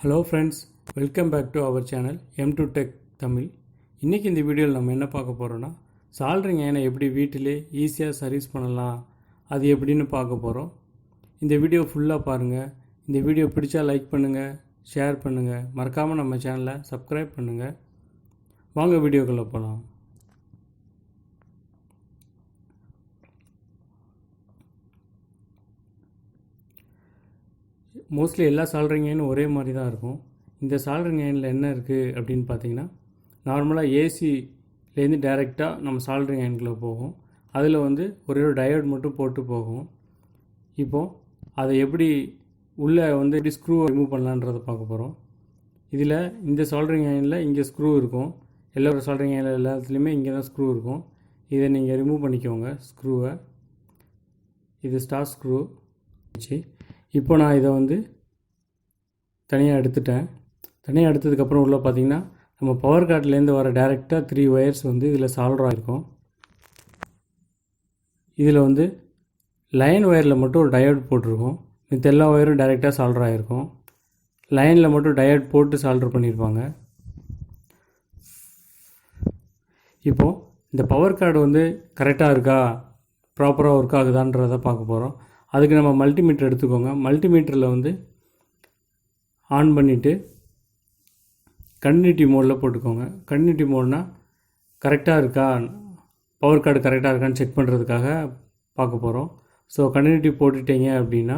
Hello friends, welcome back to our channel M2 tech Tamil. இன்றைக்கி இந்த வீடியோவில் நம்ம என்ன பார்க்க போகிறோன்னா, சால்ட்ரிங் அயனை எப்படி வீட்டிலே ஈஸியாக சர்வீஸ் பண்ணலாம், அது எப்படின்னு பார்க்க போகிறோம். இந்த வீடியோ ஃபுல்லாக பாருங்கள். இந்த வீடியோ பிடிச்சா லைக் பண்ணுங்கள், ஷேர் பண்ணுங்கள், மறக்காமல் நம்ம சேனலை சப்ஸ்கிரைப் பண்ணுங்கள். வாங்க வீடியோக்குள்ளே போகலாம். மோஸ்ட்லி எல்லா சால்ட்ரிங் அயனும் ஒரே மாதிரி தான் இருக்கும். இந்த சால்ட்ரிங் அயனில் என்ன இருக்குது அப்படின்னு பார்த்தீங்கன்னா, நார்மலாக ஏசிலேருந்து டைரெக்டாக நம்ம சால்ட்ரிங் அயனுக்குள்ளே போகும். அதில் ஒரே ஒரு டயோட் மட்டும் போட்டு போகும். இப்போது அதை எப்படி உள்ளே எப்படி ஸ்க்ரூவை ரிமூவ் பண்ணலான்றதை பார்க்க போகிறோம். இதில் இந்த சால்ட்ரிங் அயனில் இங்கே ஸ்க்ரூ இருக்கும். எல்லா சால்ட்ரிங் அயனில் எல்லாத்துலேயுமே இங்கே தான் ஸ்க்ரூ இருக்கும். இதை நீங்கள் ரிமூவ் பண்ணிக்கோங்க ஸ்க்ரூவை. இது ஸ்டார் ஸ்க்ரூ வச்சு இப்போ நான் இதை தனியாக எடுத்துட்டேன். தனியாக எடுத்ததுக்கப்புறம் உள்ளே பார்த்திங்கன்னா, நம்ம பவர் கார்ட்லேருந்து வர டேரெக்டாக 3 ஒயர்ஸ் இதில் சால்டர் ஆகிருக்கும். இதில் லைன் ஒயரில் மட்டும் ஒரு டயோட் போட்டிருக்கோம். மித்த எல்லா ஒயரும் டேரெக்டாக சால்டர் ஆகிருக்கும். லைனில் மட்டும் டயோட் போட்டு சால்டர் பண்ணியிருப்பாங்க. இப்போது இந்த பவர் கார்டு கரெக்டாக இருக்கா, ப்ராப்பராக ஒர்க் ஆகுதான்றதை பார்க்க போகிறோம். அதுக்கு நம்ம மல்டிமீட்டர் எடுத்துக்கோங்க. மல்டிமீட்டரில் ஆன் பண்ணிவிட்டு கண்டினியூட்டி மோடில் போட்டுக்கோங்க. கண்டினியூட்டி மோட்னால் கரெக்டாக இருக்கா, பவர் கார்டு கரெக்டாக இருக்கான்னு செக் பண்ணுறதுக்காக பார்க்க போகிறோம். ஸோ கண்டினியூட்டி போட்டுட்டீங்க அப்படின்னா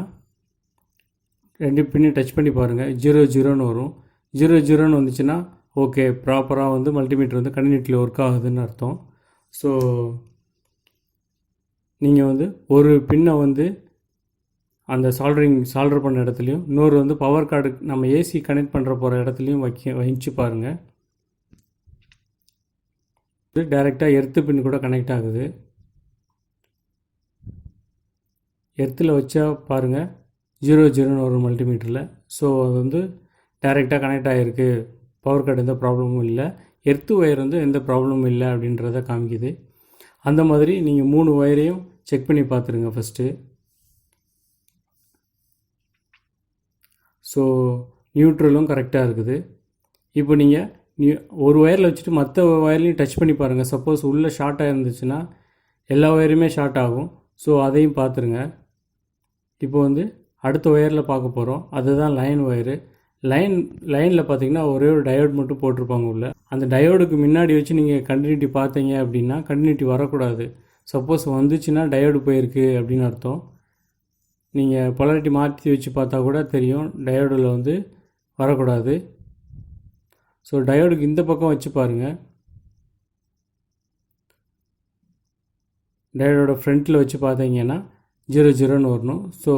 2 பின்னையும் டச் பண்ணி பாருங்கள். 0 வரும். 0 வந்துச்சுன்னா ஓகே, ப்ராப்பராக மல்டிமீட்டர் கண்டினியூட்டியில் ஒர்க் ஆகுதுன்னு அர்த்தம். ஸோ நீங்கள் ஒரு பின்னை அந்த சால்டர் பண்ண இடத்துலையும், இன்னொரு பவர் கார்டு நம்ம ஏசி கனெக்ட் பண்ணுற போகிற இடத்துலையும் வச்சு பாருங்கள். டைரெக்டாக எர்த்து பின் கூட கனெக்ட் ஆகுது. எர்த்தில் வச்சா பாருங்கள் 0 வரும் மல்டிமீட்டரில். ஸோ அது டைரெக்டாக கனெக்ட் ஆகிருக்கு, பவர் கார்டு எந்த ப்ராப்ளமும் இல்லை, எர்த்து ஒயர் எந்த ப்ராப்ளமும் இல்லை அப்படின்றத காமிக்குது. அந்த மாதிரி நீங்கள் 3 ஒயரையும் செக் பண்ணி பார்த்துருங்க ஃபஸ்ட்டு. ஸோ நியூட்ரலும் கரெக்டாக இருக்குது. இப்போ நீங்கள் ஒரு ஒயரில் வச்சுட்டு மற்ற ஒயர்லையும் டச் பண்ணி பாருங்கள். சப்போஸ் உள்ளே ஷார்ட்டாக இருந்துச்சுன்னா எல்லா ஒயருமே ஷார்ட் ஆகும். ஸோ அதையும் பார்த்துருங்க. இப்போ அடுத்த ஒயரில் பார்க்க போகிறோம். அதுதான் லைன் ஒயரு. லைனில் பார்த்திங்கன்னா ஒரே ஒரு டயோட் மட்டும் போட்டிருப்பாங்க உள்ள. அந்த டயோடுக்கு முன்னாடி வச்சு நீங்கள் கண்டினியூட்டி பார்த்தீங்க அப்படின்னா கண்டினியூட்டி வரக்கூடாது. சப்போஸ் வந்துச்சுன்னா டயோடு போயிருக்கு அப்படின்னு அர்த்தம். நீங்கள் பொலாரிட்டி மாற்றி வச்சு பார்த்தா கூட தெரியும், டயோடில் வரக்கூடாது. ஸோ டயோடுக்கு இந்த பக்கம் வச்சு பாருங்கள். டயோடோட ஃப்ரண்ட்டில் வச்சு பார்த்தீங்கன்னா 0 வரணும். ஸோ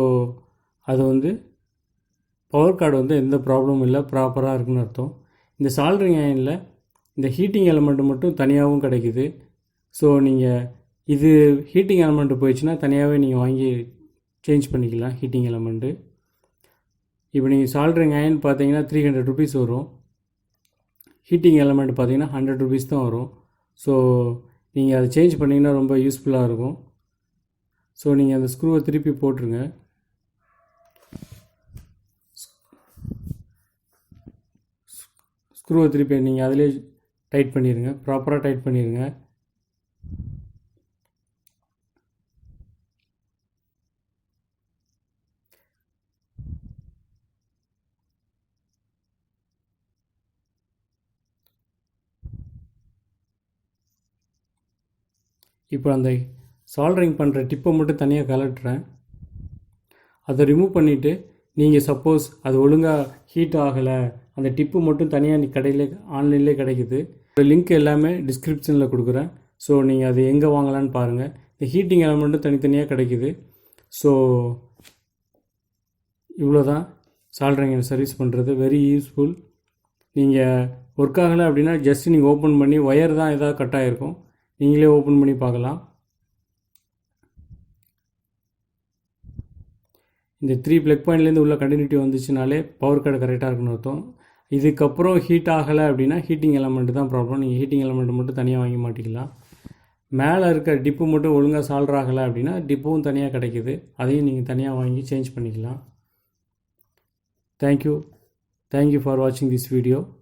அது பவர் கார்டு எந்த ப்ராப்ளமும் இல்லை, ப்ராப்பராக இருக்குன்னு அர்த்தம். இந்த சால்ட்ரிங் அயனில் இந்த ஹீட்டிங் எலமெண்ட்டு மட்டும் தனியாகவும் கிடைக்குது. ஸோ நீங்கள் இது ஹீட்டிங் எலமெண்ட்டு போயிடுச்சுன்னா தனியாகவே நீங்கள் வாங்கி சேஞ்ச் பண்ணிக்கலாம் ஹீட்டிங் எலமெண்ட்டு. இப்போ நீங்கள் சால்ட்ரிங் அயன் பார்த்தீங்கன்னா 300 ருபீஸ் வரும். ஹீட்டிங் எலமெண்ட் பார்த்தீங்கன்னா 100 ருபீஸ் தான் வரும். ஸோ நீங்கள் அதை சேஞ்ச் பண்ணிங்கன்னா ரொம்ப யூஸ்ஃபுல்லாக இருக்கும். ஸோ நீங்கள் அந்த ஸ்க்ரூவை திருப்பி போட்டுருங்க. ஸ்க்ரூவை திருப்பி நீங்கள் அதிலே டைட் பண்ணிடுங்க, ப்ராப்பராக டைட் பண்ணிடுங்க. இப்போ அந்த சால்ட்ரிங் பண்ணுற டிப்பை மட்டும் தனியாக கலட்டுறேன். அதை ரிமூவ் பண்ணிவிட்டு நீங்கள் சப்போஸ் அது ஒழுங்காக ஹீட் ஆகலை, அந்த டிப்பு மட்டும் தனியாக கடையில் ஆன்லைன்லேயே கிடைக்குது. ஒரு லிங்க் எல்லாமே டிஸ்கிரிப்ஷனில் கொடுக்குறேன். ஸோ நீங்கள் அது எங்கே வாங்கலான்னு பாருங்கள். இந்த ஹீட்டிங் எலமெண்ட்டும் தனித்தனியாக கிடைக்குது. ஸோ இவ்வளோ தான் சால்ட்ரிங் சர்வீஸ் பண்ணுறது. Very useful. நீங்கள் ஒர்க் ஆகலை அப்படின்னா ஜஸ்ட் நீங்கள் ஓப்பன் பண்ணி, ஒயர் தான் ஏதாவது கட் ஆகிருக்கும், நீங்களே ஓப்பன் பண்ணி பார்க்கலாம். இந்த 3 ப்ளக் பாயிண்ட்லேருந்து உள்ள கண்டினியூட்டி வந்துச்சுனாலே பவர் கார்டு கரெக்டாக இருக்குன்னு அர்த்தம். இதுக்கப்புறம் ஹீட் ஆகலை அப்படின்னா ஹீட்டிங் எலமெண்ட்டு தான் ப்ராப்ளம். நீங்கள் ஹீட்டிங் எலமெண்ட் மட்டும் தனியாக வாங்கி மாட்டிக்கலாம். மேலே இருக்க டிப்பு மட்டும் ஒழுங்காக சால்டர் ஆகலை அப்படின்னா டிப்பும் தனியாக கிடைக்கிது, அதையும் நீங்கள் தனியாக வாங்கி சேஞ்ச் பண்ணிக்கலாம். Thank you. Thank you for watching this video.